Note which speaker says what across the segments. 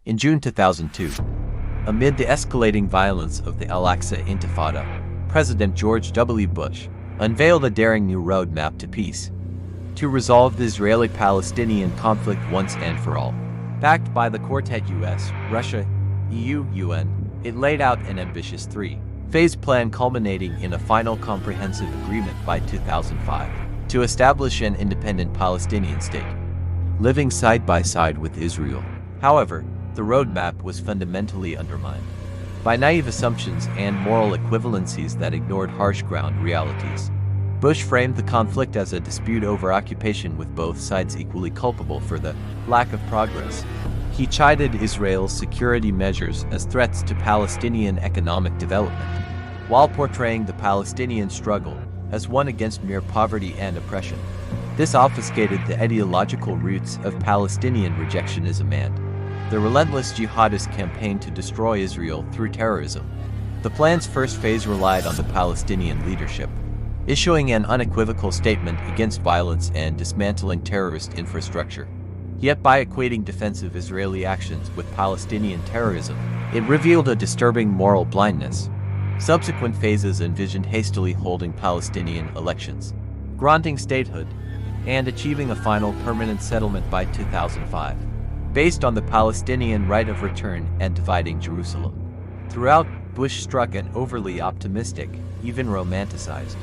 Speaker 1: In June 2002, amid the escalating violence of the Al-Aqsa Intifada, President George W. Bush unveiled a daring new roadmap to peace to resolve the Israeli-Palestinian conflict once and for all. Backed by the Quartet US, Russia, EU, UN, it laid out an ambitious three-phase plan culminating in a final comprehensive agreement by 2005 to establish an independent Palestinian state, living side by side with Israel. However, the roadmap was fundamentally undermined by naive assumptions and moral equivalencies that ignored harsh ground realities. Bush framed the conflict as a dispute over occupation, with both sides equally culpable for the lack of progress. He chided Israel's security measures as threats to Palestinian economic development, while portraying the Palestinian struggle as one against mere poverty and oppression. This obfuscated the ideological roots of Palestinian rejectionism and the relentless jihadist campaign to destroy Israel through terrorism. The plan's first phase relied on the Palestinian leadership issuing an unequivocal statement against violence and dismantling terrorist infrastructure. Yet by equating defensive Israeli actions with Palestinian terrorism, it revealed a disturbing moral blindness. Subsequent phases envisioned hastily holding Palestinian elections, granting statehood, and achieving a final permanent settlement by 2005, based on the Palestinian right of return and dividing Jerusalem. Throughout, Bush struck an overly optimistic, even romanticized,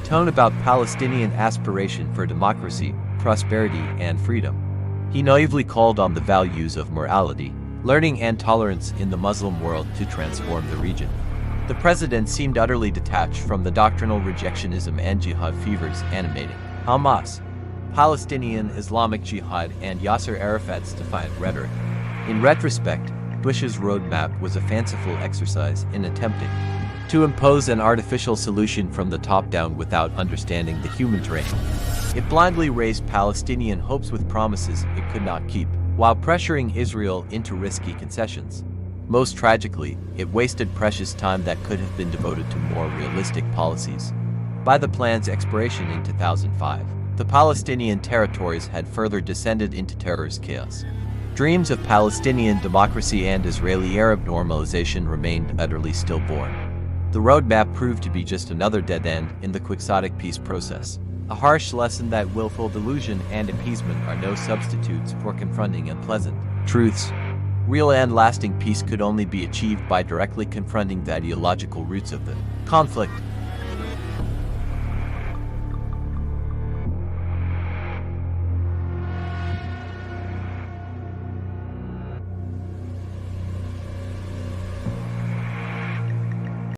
Speaker 1: tone about Palestinian aspiration for democracy, prosperity, and freedom. He naively called on the values of morality, learning, and tolerance in the Muslim world to transform the region. The president seemed utterly detached from the doctrinal rejectionism and jihad fevers animating Hamas, Palestinian Islamic Jihad, and Yasser Arafat's defiant rhetoric. In retrospect, Bush's roadmap was a fanciful exercise in attempting to impose an artificial solution from the top down without understanding the human terrain. It blindly raised Palestinian hopes with promises it could not keep, while pressuring Israel into risky concessions. Most tragically, it wasted precious time that could have been devoted to more realistic policies. By the plan's expiration in 2005, the Palestinian territories had further descended into terrorist chaos. Dreams of Palestinian democracy and Israeli-Arab normalization remained utterly stillborn. The roadmap proved to be just another dead end in the quixotic peace process, a harsh lesson that willful delusion and appeasement are no substitutes for confronting unpleasant truths. Real and lasting peace could only be achieved by directly confronting the ideological roots of the conflict.